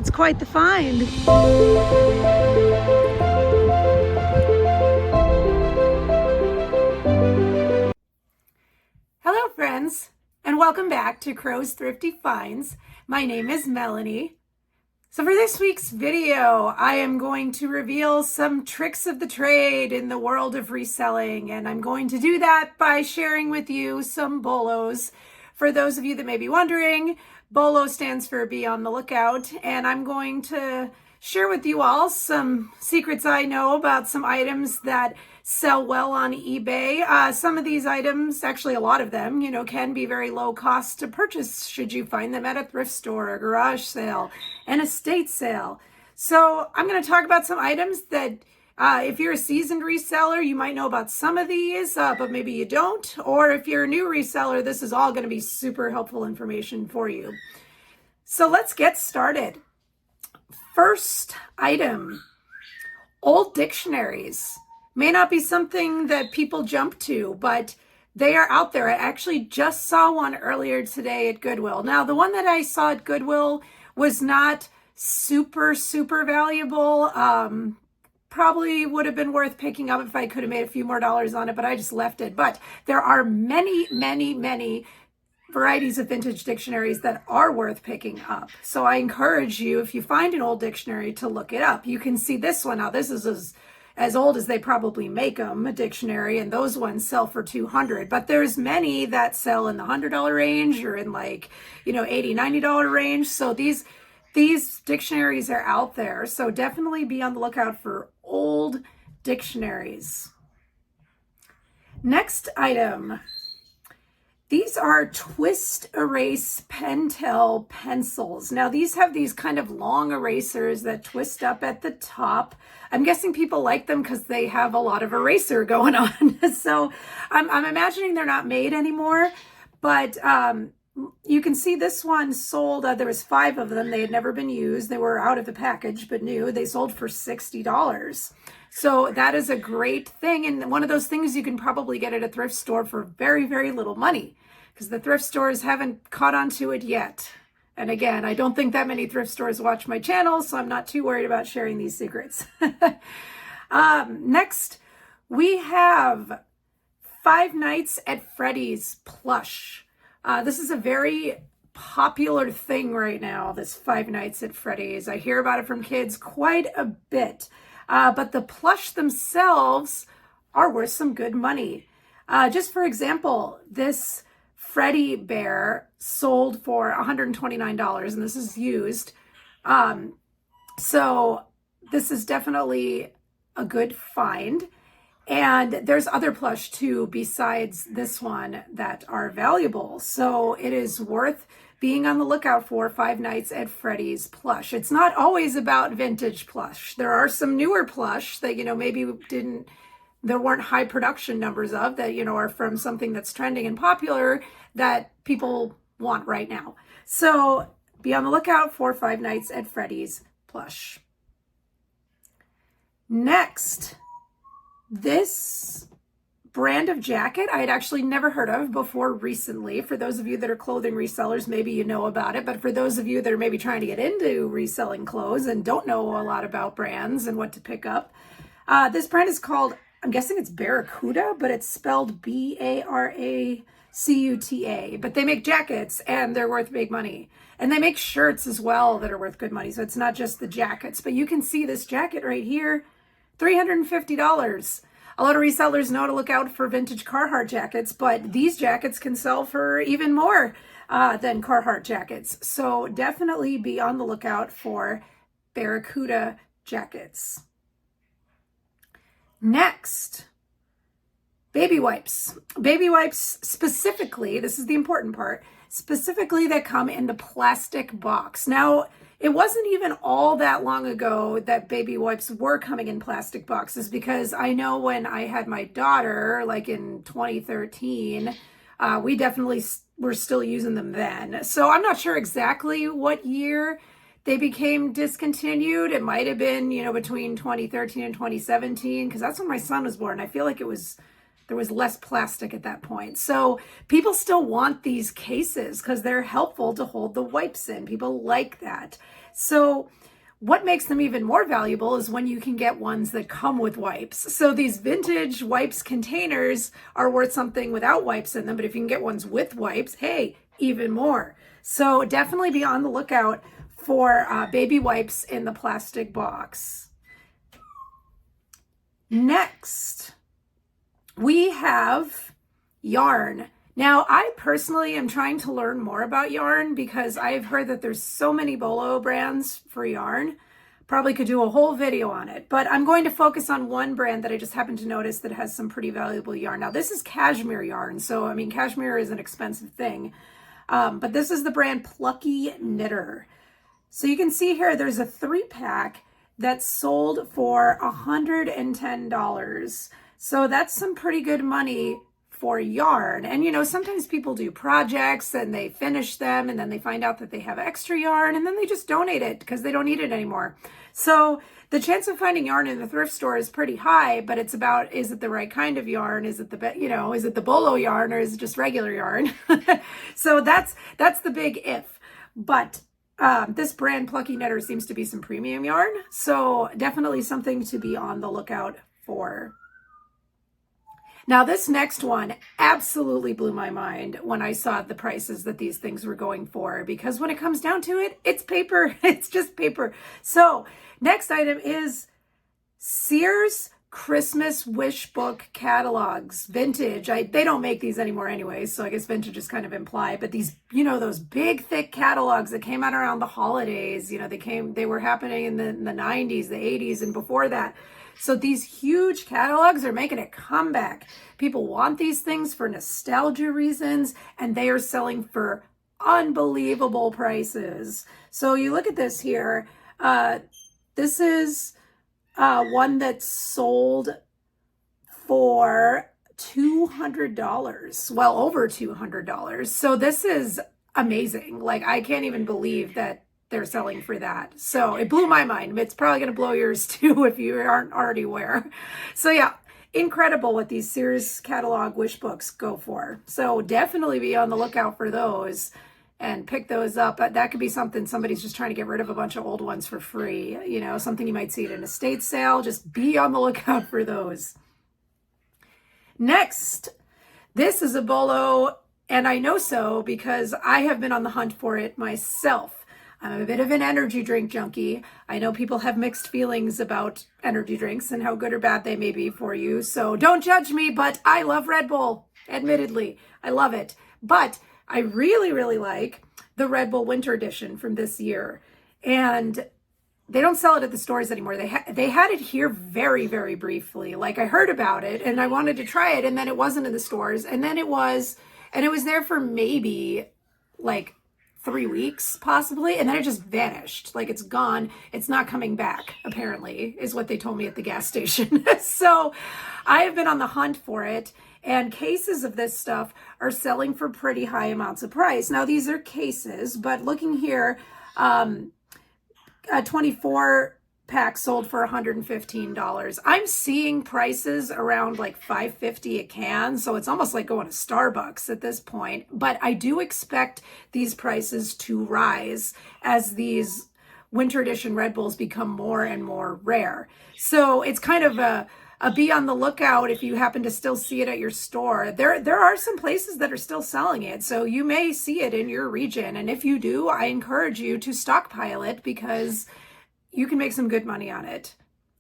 It's quite the find. Hello friends, and welcome back to Crow's Thrifty Finds. My name is Melanie. So for this week's video, I am going to reveal some tricks of the trade in the world of reselling, and I'm going to do that by sharing with you some BOLOS. For those of you that may be wondering, BOLO stands for Be on the Lookout, and I'm going to share with you all some secrets I know about some items that sell well on eBay. Some of these items, actually a lot of them, can be very low cost to purchase should you find them at a thrift store, a garage sale, an estate sale. So I'm going to talk about some items that if you're a seasoned reseller, you might know about some of these, but maybe you don't. Or if you're a new reseller, this is all going to be super helpful information for you. So let's get started. First item, old dictionaries. May not be something that people jump to, but they are out there. I actually just saw one earlier today at Goodwill. Now, the one that I saw at Goodwill was not super valuable. Probably would have been worth picking up if I could have made a few more dollars on it, but I just left it. But there are many varieties of vintage dictionaries that are worth picking up. So I encourage you, if you find an old dictionary, to look it up. You can see this one. Now, this is as old as they probably make them, a dictionary, and those ones sell for $200. But there's many that sell in the $100 range or in $80, $90 range. So these dictionaries are out there. So definitely be on the lookout for old dictionaries. Next item. These are twist erase Pentel pencils. Now these have these kind of long erasers that twist up at the top. I'm guessing people like them because they have a lot of eraser going on. So I'm imagining they're not made anymore, but you can see this one sold, there was 5 of them. They had never been used. They were out of the package, but new. They sold for $60. So that is a great thing. And one of those things you can probably get at a thrift store for very little money, because the thrift stores haven't caught on to it yet. And again, I don't think that many thrift stores watch my channel, so I'm not too worried about sharing these secrets. Next, we have Five Nights at Freddy's plush. This is a very popular thing right now, this Five Nights at Freddy's. I hear about it from kids quite a bit. But the plush themselves are worth some good money. Just for example, this Freddy bear sold for $129, and this is used. So this is definitely a good find. And there's other plush too besides this one that are valuable. So it is worth being on the lookout for Five Nights at Freddy's plush. It's not always about vintage plush. There are some newer plush that, maybe there weren't high production numbers of that, are from something that's trending and popular that people want right now. So be on the lookout for Five Nights at Freddy's plush. Next, this brand of jacket I had actually never heard of before recently. For those of you that are clothing resellers, maybe you know about it, but for those of you that are maybe trying to get into reselling clothes and don't know a lot about brands and what to pick up, this brand is called, I'm guessing it's Barracuda, but it's spelled Baracuta, but they make jackets and they're worth big money. And they make shirts as well that are worth good money. So it's not just the jackets, but you can see this jacket right here, $350. A lot of resellers know to look out for vintage Carhartt jackets, but these jackets can sell for even more than Carhartt jackets. So definitely be on the lookout for Barracuda jackets. Next, baby wipes. Baby wipes specifically, this is the important part, specifically that come in the plastic box. Now, it wasn't even all that long ago that baby wipes were coming in plastic boxes, because I know when I had my daughter, like in 2013, we definitely were still using them then. So I'm not sure exactly what year they became discontinued. It might have been, between 2013 and 2017, because that's when my son was born. I feel like there was less plastic at that point. So people still want these cases because they're helpful to hold the wipes in. People like that. So what makes them even more valuable is when you can get ones that come with wipes. So these vintage wipes containers are worth something without wipes in them, but if you can get ones with wipes, hey, even more. So definitely be on the lookout for baby wipes in the plastic box. Next, we have yarn. Now, I personally am trying to learn more about yarn because I've heard that there's so many Bolo brands for yarn. Probably could do a whole video on it, but I'm going to focus on one brand that I just happened to notice that has some pretty valuable yarn. Now, this is cashmere yarn, so I mean, cashmere is an expensive thing, but this is the brand Plucky Knitter. So you can see here, there's a 3-pack that's sold for $110. So that's some pretty good money for yarn. And you know, sometimes people do projects and they finish them and then they find out that they have extra yarn and then they just donate it because they don't need it anymore. So the chance of finding yarn in the thrift store is pretty high, but it's about, is it the right kind of yarn? Is it the, is it the Bolo yarn or is it just regular yarn? So that's the big if. But this brand Plucky Knitter seems to be some premium yarn. So definitely something to be on the lookout for. Now, this next one absolutely blew my mind when I saw the prices that these things were going for, because when it comes down to it, it's paper. It's just paper. So next item is Sears Christmas wish book catalogs, vintage. They don't make these anymore anyway, so I guess vintage is kind of implied, but these, those big thick catalogs that came out around the holidays, they were happening in the 90s, the 80s, and before that. So these huge catalogs are making a comeback. People want these things for nostalgia reasons, and they are selling for unbelievable prices. So you look at this here. This is one that's sold for $200. Well, over $200. So this is amazing. Like, I can't even believe that they're selling for that. So it blew my mind. It's probably going to blow yours too if you aren't already aware. So yeah, incredible what these Sears catalog wish books go for. So definitely be on the lookout for those and pick those up. That could be something somebody's just trying to get rid of a bunch of old ones for free. Something you might see at an estate sale. Just be on the lookout for those. Next, this is a Bolo, and I know so because I have been on the hunt for it myself. I'm a bit of an energy drink junkie. I know people have mixed feelings about energy drinks and how good or bad they may be for you. So don't judge me, but I love Red Bull, admittedly. I love it. But I really, really like the Red Bull Winter Edition from this year. And they don't sell it at the stores anymore. They had it here very, very briefly. Like, I heard about it and I wanted to try it, and then it wasn't in the stores. And then it was there for maybe like 3 weeks possibly, and then it just vanished. Like, it's gone. It's not coming back, apparently, is what they told me at the gas station. So I have been on the hunt for it, and cases of this stuff are selling for pretty high amounts of price. Now, these are cases, but looking here, a 24-pack sold for $115. I'm seeing prices around like $5.50 a can, so it's almost like going to Starbucks at this point. But I do expect these prices to rise as these winter edition Red Bulls become more and more rare. So it's kind of a be on the lookout if you happen to still see it at your store. There are some places that are still selling it, so you may see it in your region. And if you do, I encourage you to stockpile it because you can make some good money on it.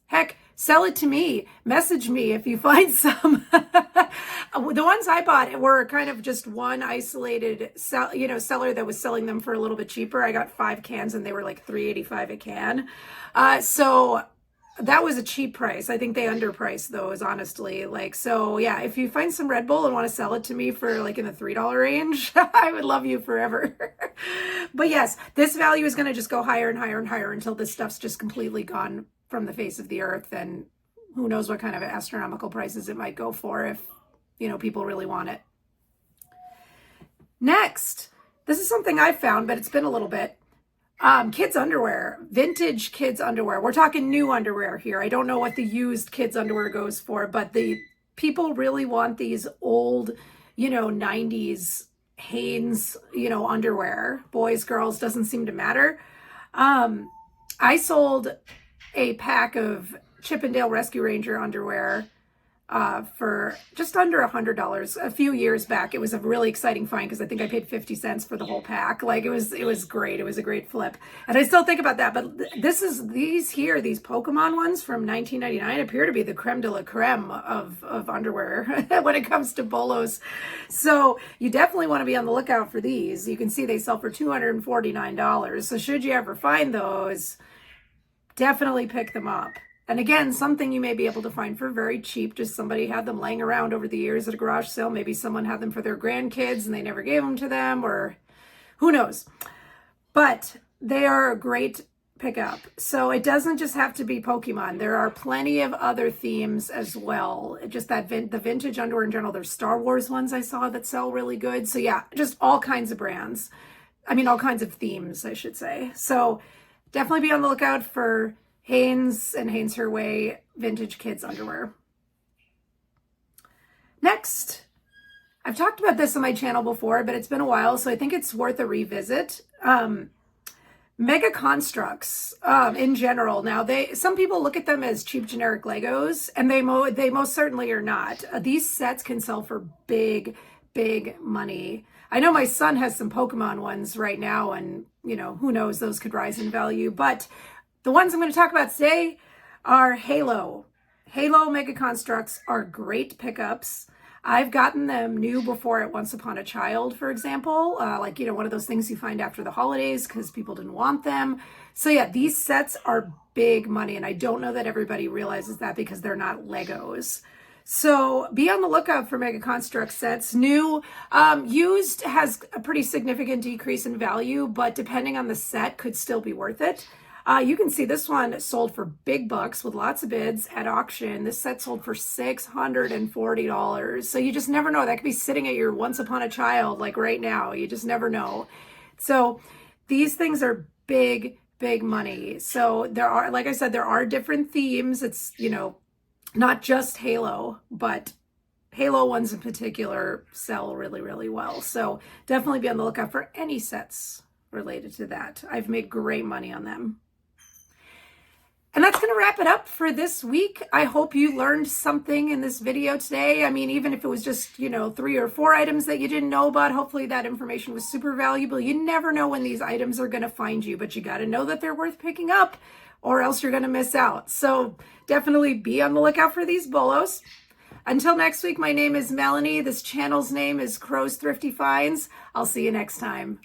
Heck, sell it to me. Message me if you find some. The ones I bought were kind of just one isolated seller that was selling them for a little bit cheaper. I got 5 cans and they were like $3.85 a can. So that was a cheap price. I think they underpriced those, honestly. So yeah, if you find some Red Bull and want to sell it to me for like in the $3 range, I would love you forever. But yes, this value is going to just go higher and higher and higher until this stuff's just completely gone from the face of the earth. And who knows what kind of astronomical prices it might go for if, people really want it. Next, this is something I've found, but it's been a little bit. Kids underwear, vintage kids underwear. We're talking new underwear here. I don't know what the used kids underwear goes for, but the people really want these old, 90s Hanes, underwear. Boys, girls, doesn't seem to matter. I sold a pack of Chippendale Rescue Ranger underwear for just under $100 a few years back. It was a really exciting find because I think I paid 50 cents for the whole pack. Like it was great. It was a great flip. And I still think about that, but these Pokemon ones from 1999 appear to be the creme de la creme of underwear when it comes to BOLOS. So you definitely want to be on the lookout for these. You can see they sell for $249. So should you ever find those, definitely pick them up. And again, something you may be able to find for very cheap. Just somebody had them laying around over the years at a garage sale. Maybe someone had them for their grandkids and they never gave them to them, or who knows. But they are a great pickup. So it doesn't just have to be Pokemon. There are plenty of other themes as well. Just that the vintage underwear in general. There's Star Wars ones I saw that sell really good. So yeah, just all kinds of brands. I mean, all kinds of themes, I should say. So definitely be on the lookout for Hanes and Hanes Her Way vintage kids underwear. Next, I've talked about this on my channel before, but it's been a while, so I think it's worth a revisit. Mega Constructs in general. Now, some people look at them as cheap generic Legos, and they most certainly are not. These sets can sell for big money. I know my son has some Pokemon ones right now, and who knows, those could rise in value, but the ones I'm going to talk about today are Halo. Halo Mega Constructs are great pickups. I've gotten them new before at Once Upon a Child, for example, one of those things you find after the holidays because people didn't want them. So yeah, these sets are big money, and I don't know that everybody realizes that because they're not Legos. So be on the lookout for Mega Construct sets. New, used has a pretty significant decrease in value, but depending on the set, could still be worth it. You can see this one sold for big bucks with lots of bids at auction. This set sold for $640. So you just never know. That could be sitting at your Once Upon a Child, like right now. You just never know. So these things are big money. So there are, like I said, there are different themes. It's, not just Halo, but Halo ones in particular sell really well. So definitely be on the lookout for any sets related to that. I've made great money on them. And that's going to wrap it up for this week. I hope you learned something in this video today. I mean, even if it was just, 3 or 4 items that you didn't know about, hopefully that information was super valuable. You never know when these items are going to find you, but you got to know that they're worth picking up or else you're going to miss out. So definitely be on the lookout for these BOLOS. Until next week, my name is Melanie. This channel's name is Crow's Thrifty Finds. I'll see you next time.